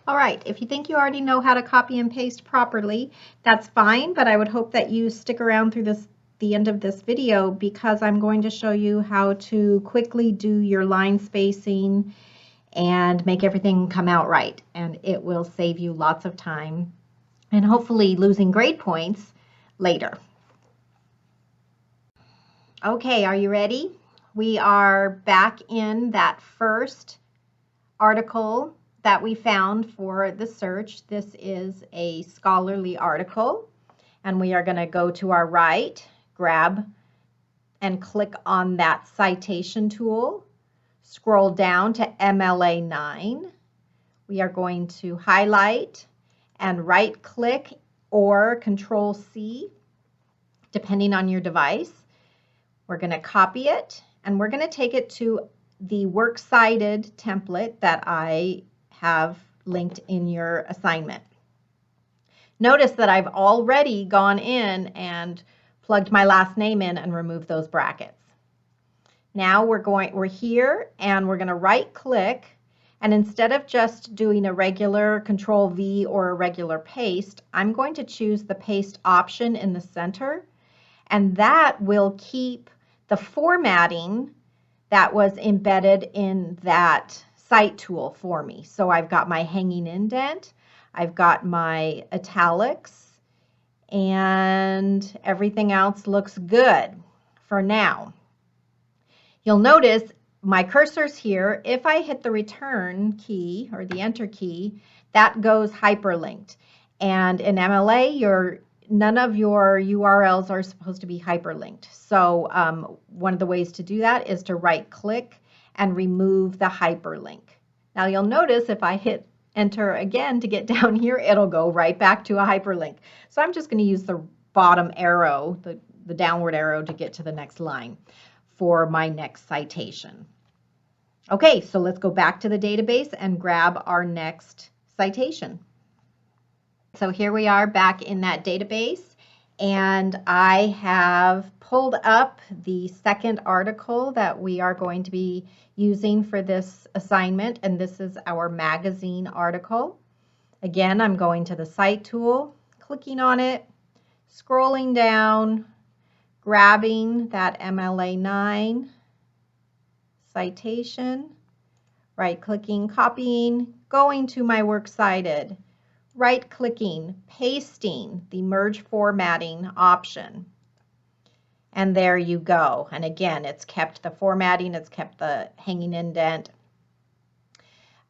All right, if you think you already know how to copy and paste properly, that's fine, but I would hope that you stick around through the end of this video because I'm going to show you how to quickly do your line spacing and make everything come out right. And it will save you lots of time and hopefully losing grade points later. Okay, are you ready? We are back in that first article that we found for the search. This is a scholarly article, and we are going to go to our right, grab and click on that citation tool, scroll down to MLA 9. We are going to highlight and right click or Control C, depending on your device. We're going to copy it and we're going to take it to the works cited template that I have linked in your assignment. Notice that I've already gone in and plugged my last name in and removed those brackets. Now we're here and we're going to right click, and instead of just doing a regular Control V or a regular paste, I'm going to choose the paste option in the center, and that will keep the formatting that was embedded in that cite tool for me. So I've got my hanging indent, I've got my italics, and everything else looks good for now. You'll notice my cursor's here. If I hit the return key or the enter key, that goes hyperlinked. And in MLA, none of your URLs are supposed to be hyperlinked. So one of the ways to do that is to right click and remove the hyperlink. Now you'll notice if I hit enter again to get down here, it'll go right back to a hyperlink. So I'm just going to use the bottom arrow, the downward arrow, to get to the next line for my next citation. Okay, so let's go back to the database and grab our next citation. So here we are back in that database, and I have pulled up the second article that we are going to be using for this assignment, and this is our magazine article. Again, I'm going to the Cite tool, clicking on it, scrolling down, grabbing that MLA 9 citation, right-clicking, copying, going to my works cited, right-clicking, pasting the merge formatting option. And there you go. And again, it's kept the formatting, it's kept the hanging indent.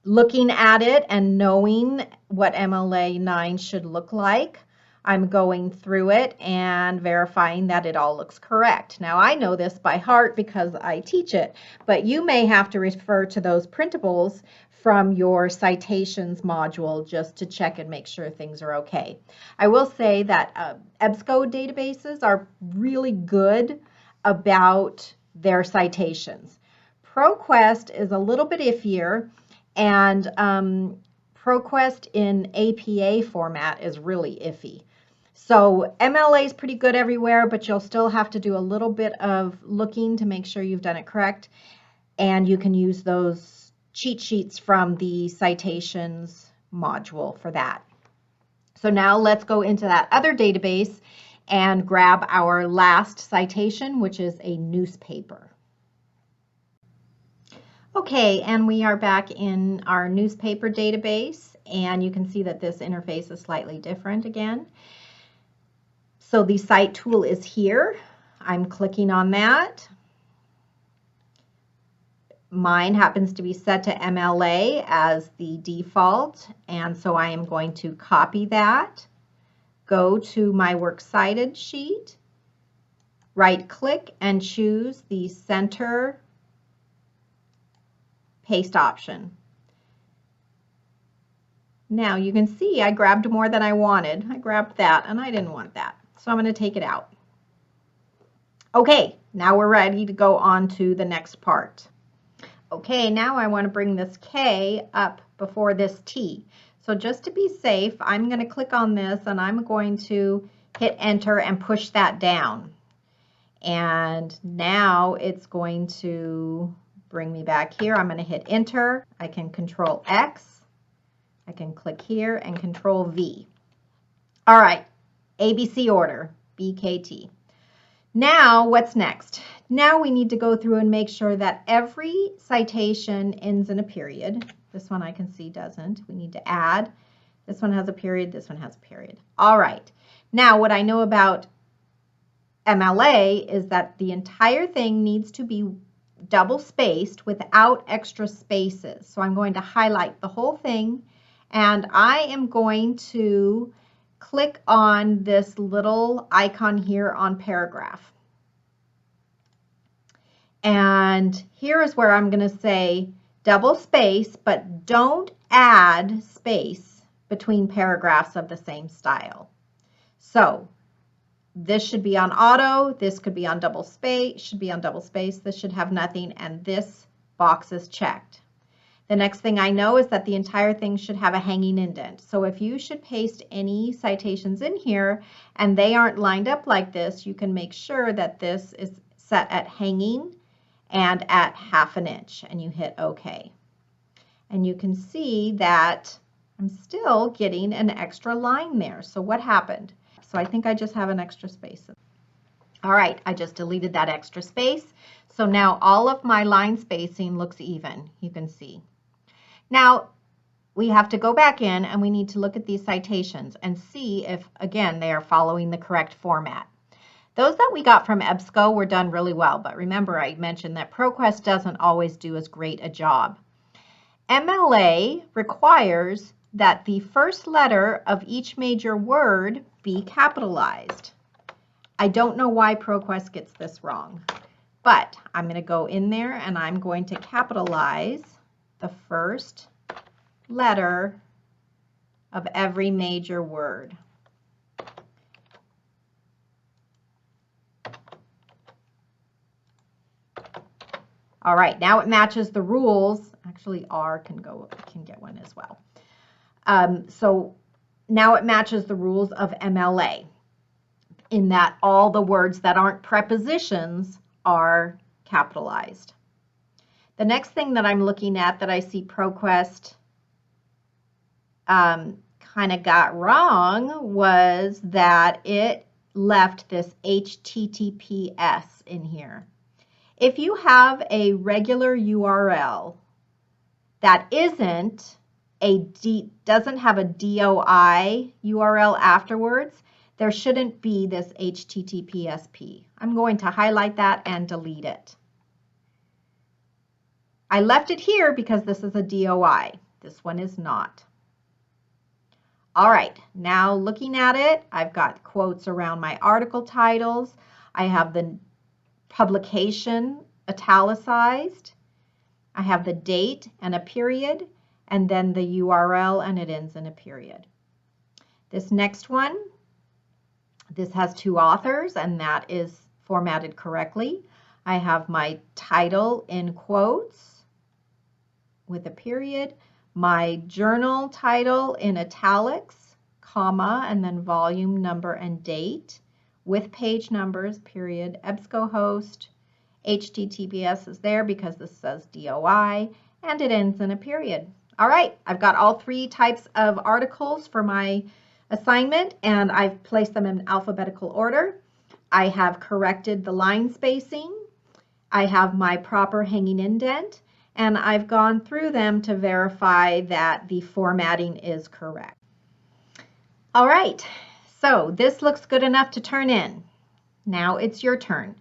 Looking at it and knowing what MLA 9 should look like, I'm going through it and verifying that it all looks correct. Now, I know this by heart because I teach it, but you may have to refer to those printables from your citations module just to check and make sure things are okay. I will say that EBSCO databases are really good about their citations. ProQuest is a little bit iffier, and ProQuest in APA format is really iffy. So MLA is pretty good everywhere, but you'll still have to do a little bit of looking to make sure you've done it correct. And you can use those cheat sheets from the citations module for that. So now let's go into that other database and grab our last citation, which is a newspaper. Okay, and we are back in our newspaper database, and you can see that this interface is slightly different again. So the Cite tool is here. I'm clicking on that. Mine happens to be set to MLA as the default, and so I am going to copy that, go to my works cited sheet, right-click, and choose the center paste option. Now you can see I grabbed more than I wanted. I grabbed that and I didn't want that. So I'm going to take it out. Okay, now we're ready to go on to the next part. Okay, now I want to bring this K up before this T. So just to be safe, I'm going to click on this and I'm going to hit enter and push that down. And now it's going to bring me back here. I'm going to hit enter. I can Control X, I can click here and Control V. All right, ABC order, BKT. Now, what's next? Now we need to go through and make sure that every citation ends in a period. This one I can see doesn't. We need to add. This one has a period. This one has a period. All right. Now, what I know about MLA is that the entire thing needs to be double spaced without extra spaces. So I'm going to highlight the whole thing, and I am going to click on this little icon here on paragraph. And here is where I'm going to say double space, but don't add space between paragraphs of the same style. So this should be on auto, this could be on double space, should be on double space, this should have nothing, and this box is checked. The next thing I know is that the entire thing should have a hanging indent. So if you should paste any citations in here and they aren't lined up like this, you can make sure that this is set at hanging and at 1/2 inch, and you hit OK. And you can see that I'm still getting an extra line there. So what happened? So I think I just have an extra space. All right, I just deleted that extra space. So now all of my line spacing looks even, you can see. Now, we have to go back in and we need to look at these citations and see if, again, they are following the correct format. Those that we got from EBSCO were done really well, but remember I mentioned that ProQuest doesn't always do as great a job. MLA requires that the first letter of each major word be capitalized. I don't know why ProQuest gets this wrong, but I'm going to go in there and I'm going to capitalize the first letter of every major word. All right, now it matches the rules. Actually, R can get one as well. So now it matches the rules of MLA in that all the words that aren't prepositions are capitalized. The next thing that I'm looking at that I see ProQuest kind of got wrong was that it left this HTTPS in here. If you have a regular URL that doesn't have a DOI URL afterwards, there shouldn't be this HTTPSP. I'm going to highlight that and delete it. I left it here because this is a DOI. This one is not. All right, now looking at it, I've got quotes around my article titles. I have the publication italicized. I have the date and a period, and then the URL, and it ends in a period. This next one, this has 2 authors, and that is formatted correctly. I have my title in quotes with a period, my journal title in italics, comma, and then volume number and date with page numbers, period. EBSCO host, HTTPS is there because this says DOI, and it ends in a period. All right, I've got all 3 types of articles for my assignment, and I've placed them in alphabetical order. I have corrected the line spacing. I have my proper hanging indent, and I've gone through them to verify that the formatting is correct. All right, so this looks good enough to turn in. Now it's your turn.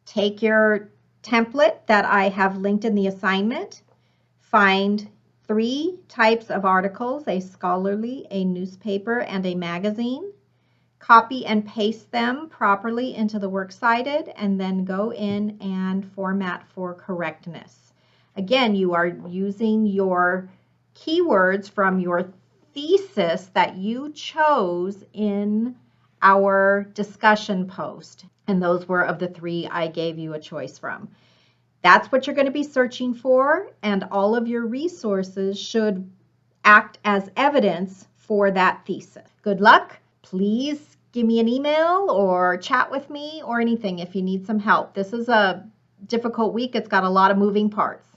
Take your template that I have linked in the assignment, find 3 types of articles, a scholarly, a newspaper, and a magazine. Copy and paste them properly into the Works Cited, and then go in and format for correctness. Again, you are using your keywords from your thesis that you chose in our discussion post, and those were of the 3 I gave you a choice from. That's what you're going to be searching for, and all of your resources should act as evidence for that thesis. Good luck. Please give me an email or chat with me or anything if you need some help. This is a difficult week. It's got a lot of moving parts.